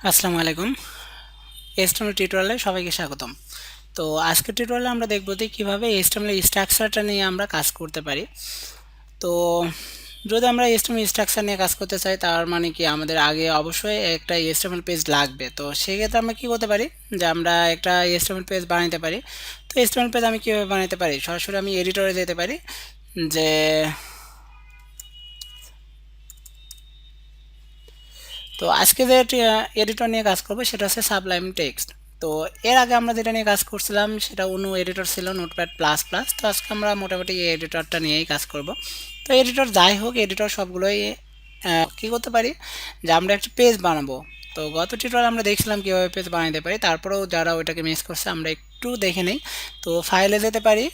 আসসালামু আলাইকুম। HTML টিউটোরিয়ালে সবাইকে স্বাগতম। তো আজকের টিউটোরিয়ালে আমরা দেখব যে কিভাবে HTML স্ট্রাকচারটা নিয়ে আমরা কাজ করতে পারি। তো যদি আমরা HTML স্ট্রাকচার নিয়ে কাজ করতে চাই তার মানে কি আমাদের আগে অবশ্যই একটা HTML পেজ লাগবে। তো সেক্ষেত্রে আমরা কি করতে পারি যে আমরা একটা HTML পেজ বানাতে পারি। তো HTML পেজ আমি কিভাবে বানাতে পারি? সরাসরি আমি এডিটরে যেতে পারি। যে তো আজকে যে এডিটর নিয়ে কাজ করবো সেটা হচ্ছে সাবলাইম টেক্সট। তো এর আগে আমরা যেটা নিয়ে কাজ করছিলাম সেটা অন্য এডিটর ছিল নোটপ্যাড প্লাস প্লাস। তো আজকে আমরা মোটামুটি এই এডিটরটা নিয়েই কাজ করব। তো এডিটর যাই হোক, এডিটর সবগুলোই কি করতে পারি যে আমরা একটা পেজ বানাবো। তো গত টিউটোরিয়ালে আমরা দেখছিলাম কীভাবে পেজ বানাতে পারি, তারপরেও যারা ওইটাকে মিস করছে আমরা একটু দেখে নিই। তো ফাইলে যেতে পারি,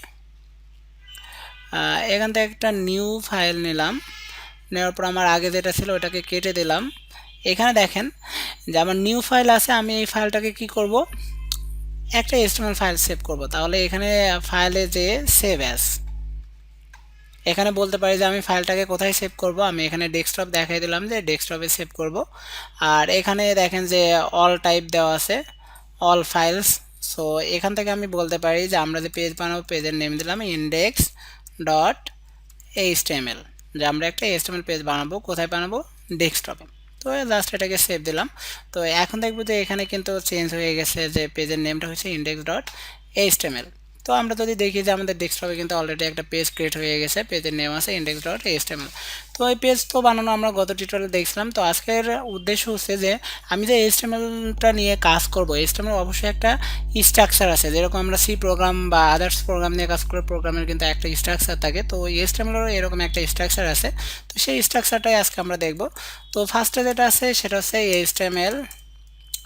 এখান থেকে একটা নিউ ফাইল নিলাম। নেওয়ার পর আমার আগে যেটা ছিল ওটাকে কেটে দিলাম। এখানে দেখেন যে আমার নিউ ফাইল আছে, আমি এই ফাইলটাকে কি করব, একটা HTML ফাইল সেভ করব। তাহলে এখানে ফাইলে যে সেভ অ্যাজ, এখানে বলতে পারি যে আমি ফাইলটাকে কোথায় সেভ করব। আমি এখানে ডেস্কটপ দেখাই দিলাম যে ডেস্কটপে সেভ করব। আর এখানে দেখেন যে অল টাইপ দেওয়া আছে, অল ফাইলস। সো এখান থেকে আমি বলতে পারি যে আমরা যে পেজ বানাবো পেজের নেম দিলাম ইন্ডেক্স ডট HTML, যে আমরা একটা HTML পেজ বানাবো। কোথায় বানাবো? ডেস্কটপে। তো জাস্ট এটাকে সেভ দিলাম। তো এখন দেখবো যে এখানে কিন্তু চেঞ্জ হয়ে গেছে, যে পেজের নেমটা হচ্ছে ইন্ডেক্স ডট HTML। তো আমরা যদি দেখি যে আমাদের ডেস্কটপে কিন্তু অলরেডি একটা পেজ ক্রিয়েট হয়ে গেছে, পেজের নেম আছে ইন্ডেক্স ডট HTML। তো এই পেজ তো বানানো আমরা গত টিউটোরিয়ালে দেখছিলাম। তো আজকের উদ্দেশ্য হচ্ছে যে আমি যে HTML-টা নিয়ে কাজ করব, HTML অবশ্যই একটা স্ট্রাকচার আছে। যেরকম আমরা সি প্রোগ্রাম বা আদার্স প্রোগ্রাম নিয়ে কাজ করে, প্রোগ্রামের কিন্তু একটা স্ট্রাকচার থাকে। তো HTML-এরও এরকম একটা স্ট্রাকচার আছে। তো সেই স্ট্রাকচারটাই আজকে আমরা দেখব। তো ফার্স্টে যেটা আছে সেটা হচ্ছে HTML।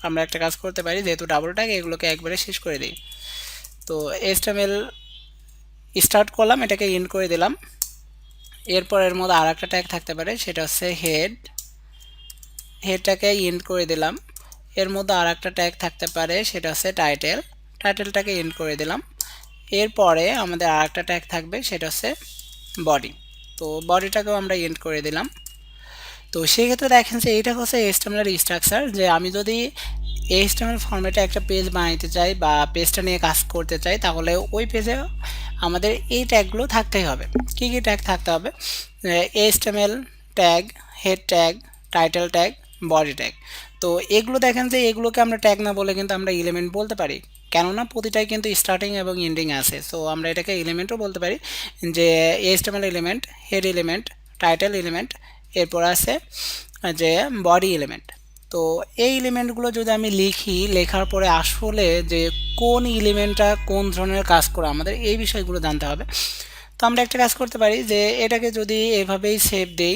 আমরা একটা কাজ করতে পারি, যেহেতু ডাবল ট্যাগ, এগুলোকে একবারে শেষ করে দিই। তো HTML স্টার্ট করলাম, এটাকে ইন্ড করে দিলাম। এরপর এর মধ্যে আর একটা ট্যাগ থাকতে পারে, সেটা হচ্ছে হেড। হেডটাকে ইন্ড করে দিলাম। এর মধ্যে আর একটা ট্যাগ থাকতে পারে, সেটা হচ্ছে টাইটেল। টাইটেলটাকে ইন্ড করে দিলাম। এরপরে আমাদের আর একটা ট্যাগ থাকবে, সেটা হচ্ছে বডি। তো বডিটাকেও আমরা ইন্ড করে দিলাম। তো সেক্ষেত্রে দেখেন যে এইটা হচ্ছে HTML এর স্ট্রাকচার। যে আমি যদি HTML ফরম্যাটে একটা পেজ বানাইতে চাই বা পেজটা নিয়ে কাজ করতে চাই, তাহলে ওই পেজে আমাদের এই ট্যাগগুলো থাকতেই হবে। কি কি ট্যাগ থাকতে হবে? HTML tag, head tag, title tag, body tag. তো এগুলো দেখেন যে এগুলোকে আমরা ট্যাগ না বলে কিন্তু আমরা এলিমেন্ট বলতে পারি, কেননা প্রতিটাই কিন্তু স্টার্টিং এবং এন্ডিং আছে। সো আমরা এটাকে এলিমেন্টও বলতে পারি, যে HTML element, head element, title element, এরপর আছে যে বডি এলিমেন্ট। তো এই এলিমেন্টগুলো যদি আমি লিখি, লেখার পরে আসলে যে কোন এলিমেন্টটা কোন ধরনের কাজ করে আমাদের এই বিষয়গুলো জানতে হবে। তো আমরা একটা কাজ করতে পারি, যে এটাকে যদি এভাবেই সেভ দেই,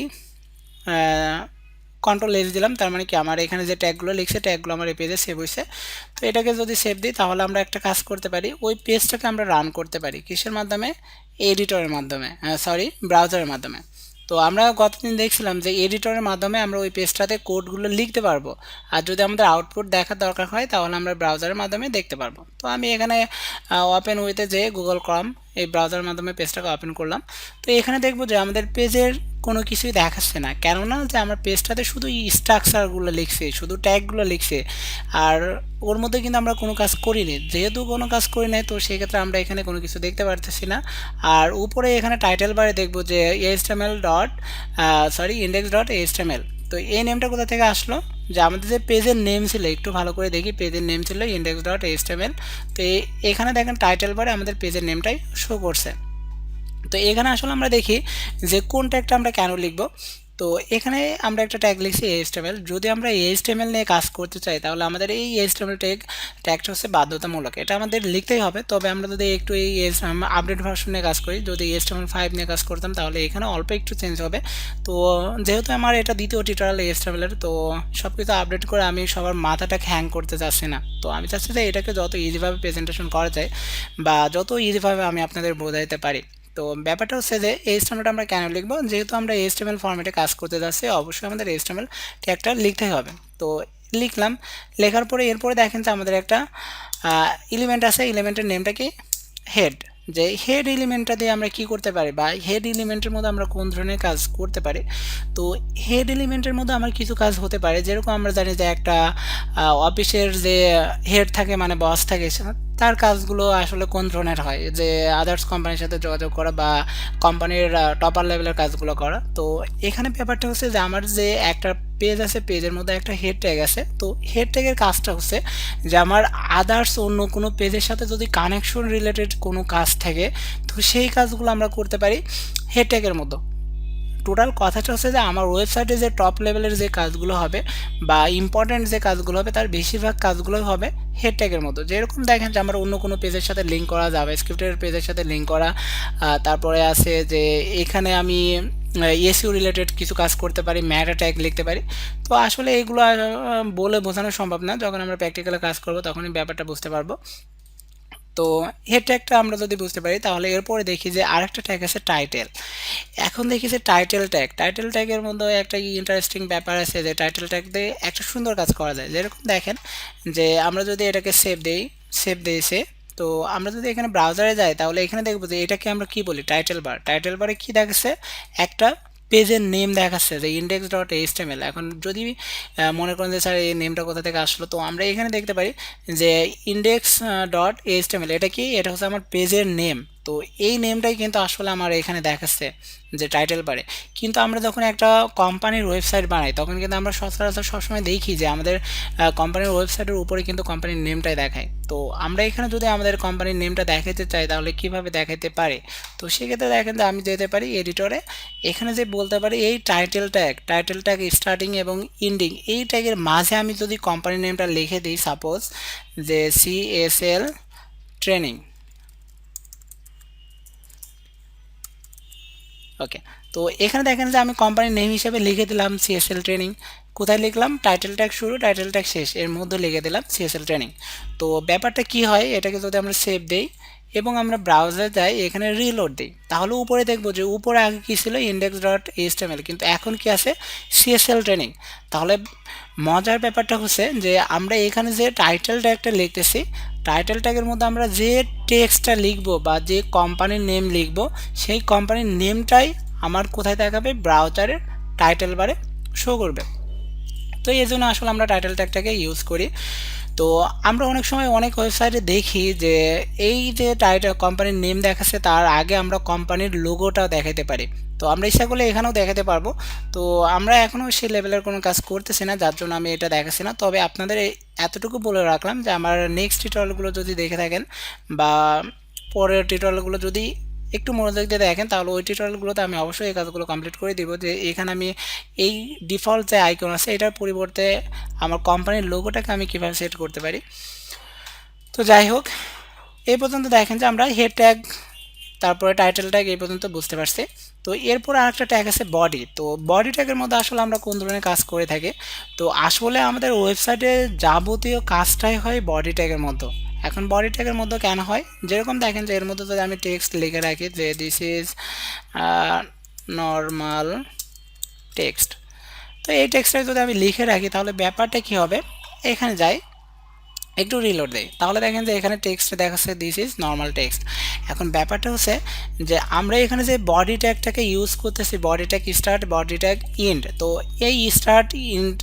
কন্ট্রোল-S দিলাম, তার মানে কি আমার এখানে যে ট্যাগগুলো লিখছে ট্যাগগুলো আমার এই পেজে সেভ হয়েছে। তো এটাকে যদি সেভ দিই, তাহলে আমরা একটা কাজ করতে পারি, ওই পেজটাকে আমরা রান করতে পারি কিসের মাধ্যমে? এডিটরের মাধ্যমে, ব্রাউজারের মাধ্যমে। তো আমরা গতদিন দেখছিলাম যে এডিটরের মাধ্যমে আমরা ওই পেজটাতে কোডগুলো লিখতে পারবো। আর যদি আমাদের আউটপুট দেখার দরকার হয় তাহলে আমরা ব্রাউজারের মাধ্যমে দেখতে পারবো। তো আমি এখানে ওপেন উইথে যে গুগল ক্রম, এই ব্রাউজারের মাধ্যমে পেজটাকে ওপেন করলাম। তো এখানে দেখবো যে আমাদের পেজের কোনো কিছুই দেখাচ্ছে না, কেননা যে আমার পেজটাতে শুধু স্ট্রাকচারগুলো লিখছে, শুধু ট্যাগগুলো লিখছে। আর ওর মধ্যে কিন্তু আমরা কোনো কাজ করিনি। যেহেতু কোনো কাজ করি নাই, তো সেক্ষেত্রে আমরা এখানে কোনো কিছু দেখতে পারতেছি না। আর উপরে এখানে টাইটেল বারে দেখবো যে HTML dot index dot HTML। তো এই নেমটা কোথা থেকে আসলো? যে আমাদের যে পেজের নেম ছিল, একটু ভালো করে দেখি, পেজের নেম ছিল ইন্ডেক্স ডট HTML। তো এখানে দেখেন টাইটেল বারে আমাদের পেজের নেমটাই শো করছে। তো এখানে আসলে আমরা দেখি যে কোন ট্যাগটা আমরা কেন লিখব। তো এখানে আমরা একটা ট্যাগ লিখছি HTML। যদি আমরা HTML নিয়ে কাজ করতে চাই, তাহলে আমাদের এই HTML ট্যাগটা হচ্ছে বাধ্যতামূলক, এটা আমাদের লিখতেই হবে। তবে আমরা যদি একটু এই আপডেট ভার্সন নিয়ে কাজ করি, যদি HTML5 নিয়ে কাজ করতাম, তাহলে এখানে অল্প একটু চেঞ্জ হবে। তো যেহেতু আমার এটা দ্বিতীয় টিউটোরিয়াল HTML এর, তো সব কিছু আপডেট করে আমি সবার মাথাটাকে হ্যাং করতে চাচ্ছি না। তো আমি চাচ্ছি যে এটাকে যত ইজিভাবে প্রেজেন্টেশন করা যায় বা যত ইজিভাবে আমি আপনাদের বোঝাইতে পারি। তো ব্যাপারটা হচ্ছে যে HTML আমরা কেন লিখবো? যেহেতু আমরা HTML ফরম্যাটে কাজ করতে যাচ্ছি, অবশ্যই আমাদের HTML ট্যাগটা লিখতেই হবে। তো লিখলাম, লেখার পরে এরপরে দেখেন যে আমাদের একটা এলিমেন্ট আছে, এলিমেন্টের নেমটা কি? হেড। যে হেড এলিমেন্টটা দিয়ে আমরা কি করতে পারি বা হেড এলিমেন্টের মধ্যে আমরা কোন ধরনের কাজ করতে পারি। তো হেড এলিমেন্টের মধ্যে আমার কিছু কাজ হতে পারে, যেরকম আমরা জানি যে একটা অফিসের যে হেড থাকে মানে বস থাকে তার কাজগুলো আসলে কোন ধরনের হয়, যে আদার্স কোম্পানির সাথে যোগাযোগ করা বা কোম্পানির টপার লেভেলের কাজগুলো করা। তো এখানে ব্যাপারটা হচ্ছে যে আমার যে একটা পেজ আছে, পেজের মধ্যে একটা হেড ট্যাগ আছে। তো হেড ট্যাগের কাজটা হচ্ছে যে আমার আদার্স অন্য কোনো পেজের সাথে যদি কানেকশন রিলেটেড কোনো কাজ থাকে, তো সেই কাজগুলো আমরা করতে পারি হেড ট্যাগের মতো। টোটাল কথাটা হচ্ছে যে আমার ওয়েবসাইটে যে টপ লেভেলের যে কাজগুলো হবে বা ইম্পর্ট্যান্ট যে কাজগুলো হবে তার বেশিরভাগ কাজগুলোই হবে হেড ট্যাগের মতো। যেরকম দেখেন যে আমরা অন্য কোনো পেজের সাথে লিঙ্ক করা যাবে, স্ক্রিপ্টের পেজের সাথে লিঙ্ক করা, তারপরে আছে যে এখানে আমি এসইও রিলেটেড কিছু কাজ করতে পারি, ম্যাটা ট্যাগ লিখতে পারি। তো আসলে এগুলো বলে বোঝানো সম্ভব না, যখন আমরা প্র্যাকটিক্যালে কাজ করব তখনই ব্যাপারটা বুঝতে পারবো। তো হেড ট্যাগটা আমরা যদি বুঝতে পারি, তাহলে এরপরে দেখি যে আরেকটা ট্যাগ আছে টাইটেল। এখন দেখি যে টাইটেল ট্যাগের মধ্যে একটা ইন্টারেস্টিং ব্যাপার আছে, যে টাইটেল ট্যাগ দিয়ে একটা সুন্দর কাজ করা যায়। যেরকম দেখেন যে আমরা যদি এটাকে সেভ দিয়েছে, তো আমরা যদি এখানে ব্রাউজারে যাই তাহলে এখানে দেখবো যে এটাকে আমরা কি বলি, টাইটেল বারে কি দেখাচ্ছে, একটা পেজের নেম দেখাচ্ছে যে index.html। এখন যদি মনে করেন যে স্যার এই নেমটা কোথা থেকে আসলো, তো আমরা এখানে দেখতে পারি যে index.html এটা কি, এটা হচ্ছে আমার পেজের নেম। তো এই নেমটাই কিন্তু আসলে আমার এখানে দেখাচ্ছে যে টাইটেল বারে। কিন্তু আমরা যখন একটা কোম্পানির ওয়েবসাইট বানাই তখন কিন্তু আমরা সচরাচর সবসময় দেখি যে আমাদের কোম্পানির ওয়েবসাইটের উপরে কিন্তু কোম্পানির নেমটাই দেখায়। তো আমরা এখানে যদি আমাদের কোম্পানির নেমটা দেখাতে চাই তাহলে কিভাবে দেখাতে পারে, তো সেক্ষেত্রে দেখেন যে আমি যেতে পারি এডিটরে, এখানে যে বলতে পারি এই টাইটেল ট্যাগ স্টার্টিং এবং এন্ডিং এই ট্যাগের মাঝে আমি যদি কোম্পানির নেমটা লিখে দিই, সাপোজ যে CSL ট্রেনিং। ওকে, তো এখানে দেখেন যে আমি কোম্পানির নেম হিসেবে লিখে দিলাম CSL ট্রেনিং। কোথায় লিখলাম, টাইটেল ট্যাগ শুরু টাইটেল ট্যাগ শেষ এর মধ্যে লিখে দিলাম CSL ট্রেনিং। তো ব্যাপারটা কি হয়, এটাকে যদি আমরা সেভ দেই এবং আমরা ব্রাউজার যাই, এখানে রিলোড দিই, তাহলে উপরে দেখবো যে উপরে আগে কি ছিল index.html, কিন্তু এখন কি আছে CSL ট্রেনিং। তাহলে মজার ব্যাপারটা হচ্ছে যে আমরা এখানে যে টাইটেল ট্যাগটা লিখতেছি, টাইটেল ট্যাগের মধ্যে আমরা যে টেক্সটটা লিখবো বা যে কোম্পানির নেম লিখবো, সেই কোম্পানির নেমটাই আমার কোথায় দেখাবে, ব্রাউজারের টাইটেল বারে শো করবে। তো এই জন্য আসলে আমরা টাইটেল ট্যাগটাকে ইউজ করি। তো আমরা অনেক সময় অনেক ওয়েবসাইটে দেখি যে এই যে টাইটেল কোম্পানির নেম দেখাচ্ছে তার আগে আমরা কোম্পানির লোগোটা দেখাতে পারি। তো আমরা ইচ্ছা করলে এখানেও দেখাতে পারবো। তো আমরা এখনও সেই লেভেলের কোনো কাজ করতেছি না, যার জন্য আমি এটা দেখাচ্ছি না। তবে আপনাদের এতটুকু বলে রাখলাম যে আমার নেক্সট টিউটোরিয়ালগুলো যদি দেখে থাকেন বা পরের টিউটোরিয়ালগুলো যদি একটু মনোযোগ দিয়ে দেখেন, তাহলে ওই টিউটোরিয়ালগুলোতে আমি অবশ্যই এই কাজগুলো কমপ্লিট করে দিব। যে এখানে আমি এই ডিফল্ট যে আইকন আছে এটার পরিবর্তে আমার কোম্পানির লোগোটাকে আমি কীভাবে সেট করতে পারি। তো যাই হোক, এই পর্যন্ত দেখেন যে আমরা হেড ট্যাগ তারপরে টাইটেল ট্যাগ এই পর্যন্ত বুঝতে পারছি। তো এরপর আরেকটা ট্যাগ আছে বডি। তো বডি ট্যাগের মধ্যে আসলে আমরা কোন ধরনের কাজ করে থাকি, তো আসলে আমাদের ওয়েবসাইটে যাবতীয় কাজটাই হয় বডি ট্যাগের মধ্যে। এখন বডি ট্যাগের মধ্যে কেন হয়, যেরকম দেখেন যে এর মধ্যে যদি আমি টেক্সট লিখে রাখি যে দিস ইজ নর্মাল টেক্সট, তো এই টেক্সটটা যদি আমি লিখে রাখি তাহলে ব্যাপারটা কি হবে, এখানে যাই একটু রিলোড দেই, তাহলে দেখেন যে এখানে টেক্সট দেখাচ্ছে দিস ইজ নর্মাল টেক্সট। এখন ব্যাপারটা হচ্ছে যে আমরা এখানে যে বডি ট্যাগটাকে ইউজ করতেছি, body tag start body tag ইন্ড, তো এই স্টার্ট ইন্ড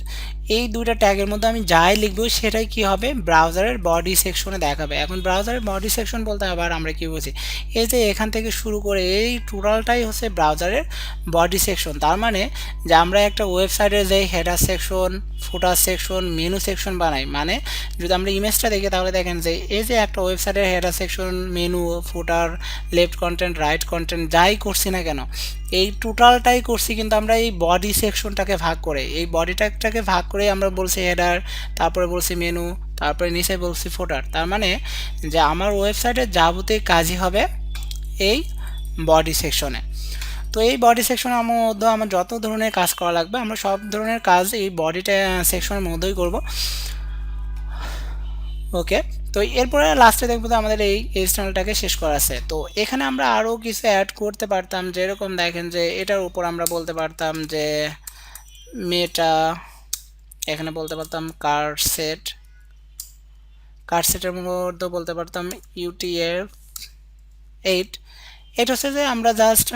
এই দুইটা ট্যাগের মধ্যে আমি যাই লিখবো সেটাই কি হবে, ব্রাউজারের বডি সেকশনে দেখাবে। এখন ব্রাউজারের বডি সেকশন বলতে আবার আমরা কি বুঝি, এই যে এখান থেকে শুরু করে এই টোটালটাই হচ্ছে ব্রাউজারের বডি সেকশন। তার মানে যে আমরা একটা ওয়েবসাইটের যে হেডার সেকশন, ফুটার সেকশন, মেনু সেকশন বানাই, মানে যদি আমরা ইমেজটা দেখি তাহলে দেখেন যে এই যে একটা ওয়েবসাইটের হেডার সেকশন, মেনু, ফুটার, লেফট কন্টেন্ট, রাইট কন্টেন্ট যাই করছি না কেন, এই টোটালটাই করছি কিন্তু আমরা এই বডি সেকশনটাকে ভাগ করে, এই বডি ট্যাগটাকে ভাগ করে আমরা বলছি হেডার, তারপরে বলছি মেনু, তারপরে নিচে বলছি ফুটার। তার মানে যে আমার ওয়েবসাইটের যাবতীয় কাজই হবে এই বডি সেকশনে। তো এই বডি সেকশনের মধ্যে আমার যত ধরনের কাজ করা লাগবে আমরা সব ধরনের কাজ এই বডিটা সেকশনের মধ্যেই করব। ওকে, তো এরপরে লাস্টে দেখবো যে আমাদের এই HTML-টাকে শেষ করা আছে। তো এখানে আমরা আরও কিছু অ্যাড করতে পারতাম, যেরকম দেখেন যে এটার উপর আমরা বলতে পারতাম যে মেটা, এখানে বলতে পারতাম কার্ড সেটের মধ্যে বলতে পারতাম UTF এইট। এটা হচ্ছে যে আমরা জাস্ট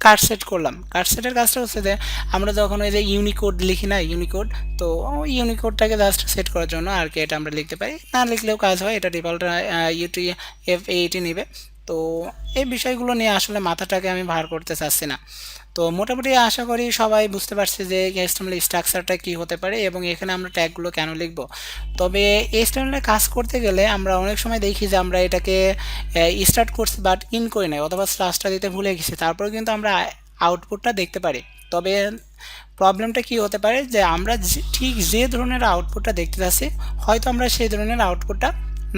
কার্ড সেট করলাম। কার্ড সেটের কাজটা হচ্ছে যে আমরা যখন ওই যে ইউনিকোড লিখি না, ইউনিকোড, তো ইউনিকোডটাকে জাস্ট সেট করার জন্য আর কি এটা আমরা লিখতে পারি, না লিখলেও কাজ হয়। এটা ডিফল্ট UTF-8 নেবে। তো এই বিষয়গুলো নিয়ে আসলে মাথাটাকে আমি ভার করতে চাচ্ছি না। তো মোটামুটি আশা করি সবাই বুঝতে পারছে যে HTML স্ট্রাকচারটা কী হতে পারে এবং এখানে আমরা ট্যাগগুলো কেন লিখব। তবে HTML এর কাজ করতে গেলে আমরা অনেক সময় দেখি যে আমরা এটাকে স্টার্ট করছি বাট ইন করি নাই, অথবা স্ল্যাশটা দিতে ভুলে গেছি, তারপরে কিন্তু আমরা আউটপুটটা দেখতে পারি। তবে প্রবলেমটা কি হতে পারে যে আমরা ঠিক যে ধরনের আউটপুটটা দেখতে চাচ্ছি হয়তো আমরা সেই ধরনের আউটপুটটা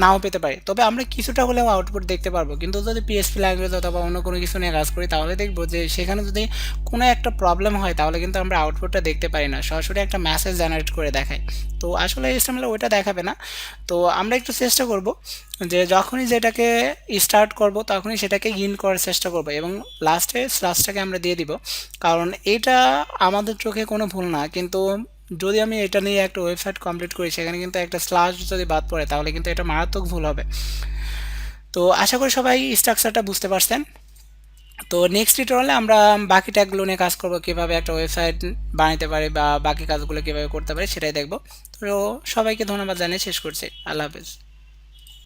নাও পেতে পারি, তবে আমরা কিছুটা হলেও আউটপুট দেখতে পারবো। কিন্তু যদি PHP ল্যাঙ্গুয়েজ অথবা অন্য কোনো কিছু নিয়ে কাজ করি তাহলে দেখবো যে সেখানে যদি কোনো একটা প্রবলেম হয় তাহলে কিন্তু আমরা আউটপুটটা দেখতে পারি না, সরাসরি একটা মেসেজ জেনারেট করে দেখায়। তো আসলে HTML ওইটা দেখাবে না। তো আমরা একটু চেষ্টা করব যে যখনই যেটাকে স্টার্ট করব তখনই সেটাকে ইন করার চেষ্টা করব এবং লাস্টে স্ল্যাশটাকে আমরা দিয়ে দিব, কারণ এটা আমাদের চোখে কোনো ভুল না, কিন্তু যদি আমি এটা নিয়ে একটা ওয়েবসাইট কমপ্লিট করি সেখানে কিন্তু একটা স্ল্যাশ যদি বাদ পড়ে তাহলে কিন্তু এটা মারাত্মক ভুল হবে। তো আশা করি সবাই স্ট্রাকচারটা বুঝতে পারছেন। তো নেক্সট টিউটোরিয়ালে আমরা বাকি ট্যাগগুলো নিয়ে কাজ করব, কীভাবে একটা ওয়েবসাইট বানাতে পারি বা বাকি কাজগুলো কীভাবে করতে পারি সেটাই দেখব। তো সবাইকে ধন্যবাদ জানিয়ে শেষ করছি। আল্লাহ হাফেজ।